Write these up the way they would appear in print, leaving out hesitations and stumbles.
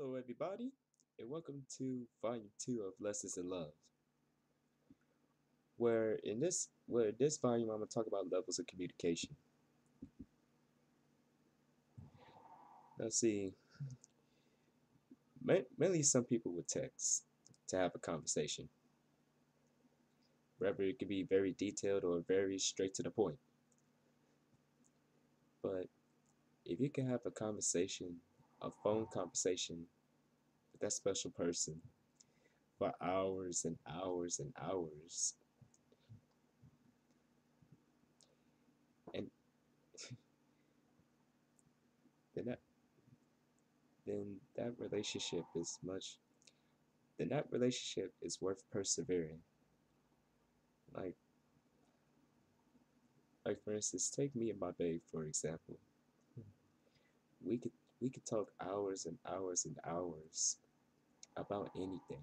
Hello, everybody, and welcome to Volume 2 of Lessons in Love, where in this volume I'm going to talk about levels of communication. Now, see, mainly some people would text to have a conversation, whether it could be very detailed or very straight to the point. But if you can have a conversation, a phone conversation with that special person for hours and hours and hours, and then that then that relationship is much then that relationship is worth persevering. Like, like for instance, take me and my babe for example. We could we could talk hours and hours and hours about anything,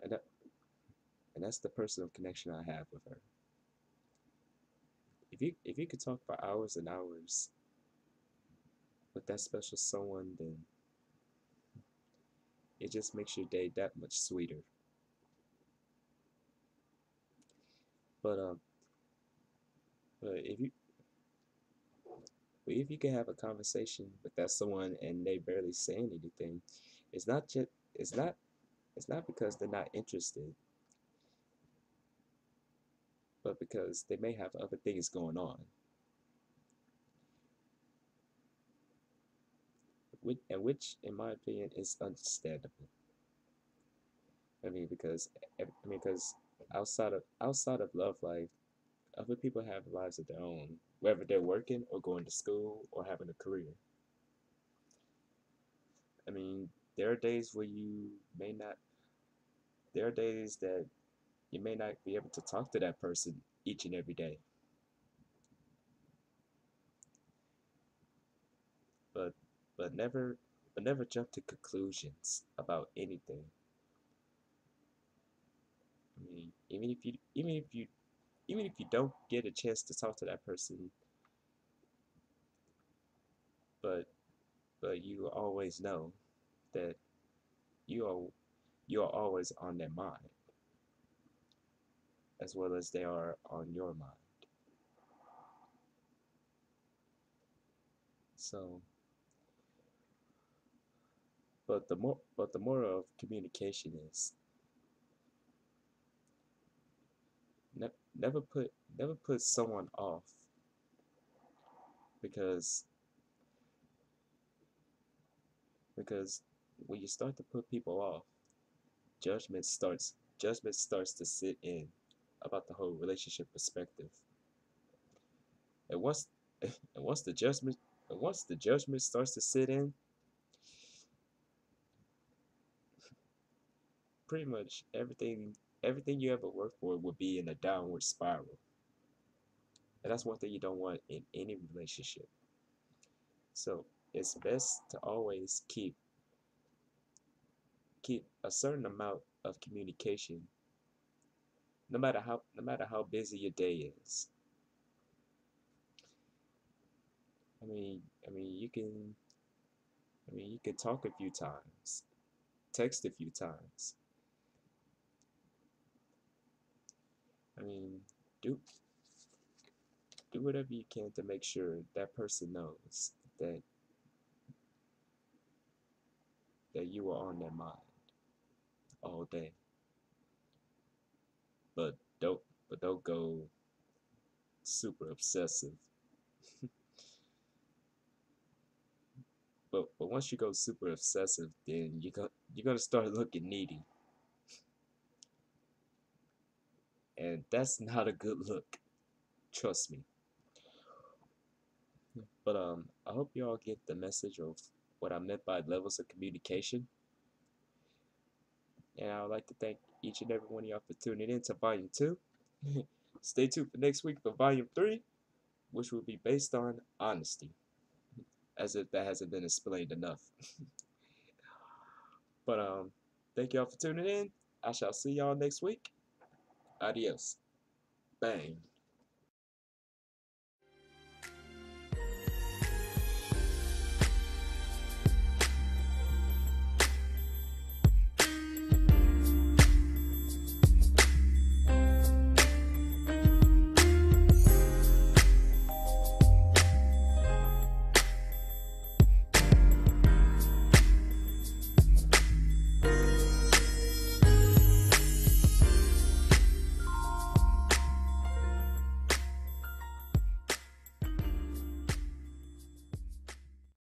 and and that's the personal connection I have with her. If you could talk for hours and hours with that special someone, then it just makes your day that much sweeter. But um, but if you can have a conversation with that someone and they barely saying anything, it's not just it's not because they're not interested, but because they may have other things going on, which in my opinion is understandable. I mean, because outside of love life, other people have lives of their own, whether they're working or going to school or having a career. I mean, there are days where you may not. There are days that you may not be able to talk to that person each and every day, but but never but never jump to conclusions about anything. I mean, even if you don't get a chance to talk to that person, but you always know that you are you are always on their mind as well as they are on your mind. So, but the moral of communication is ne never put someone off, because because when you start to put people off, judgment starts to sit in about the whole relationship perspective. And and once the judgment starts to sit in, pretty much everything you ever worked for will be in a downward spiral. And that's one thing you don't want in any relationship. So it's best to always keep a certain amount of communication, no matter how busy your day is. You can talk a few times, text a few times. I mean, do do whatever you can to make sure that person knows that you are on their mind all day. But don't go super obsessive. But once you go super obsessive, then you're gonna start looking needy, and that's not a good look. Trust me. But I hope you all get the message of what I meant by levels of communication, and I would like to thank each and every one of y'all for tuning in to Volume 2. Stay tuned for next week for Volume 3, which will be based on honesty, as if that hasn't been explained enough. But thank y'all for tuning in. I shall see y'all next week. Adios. Bang.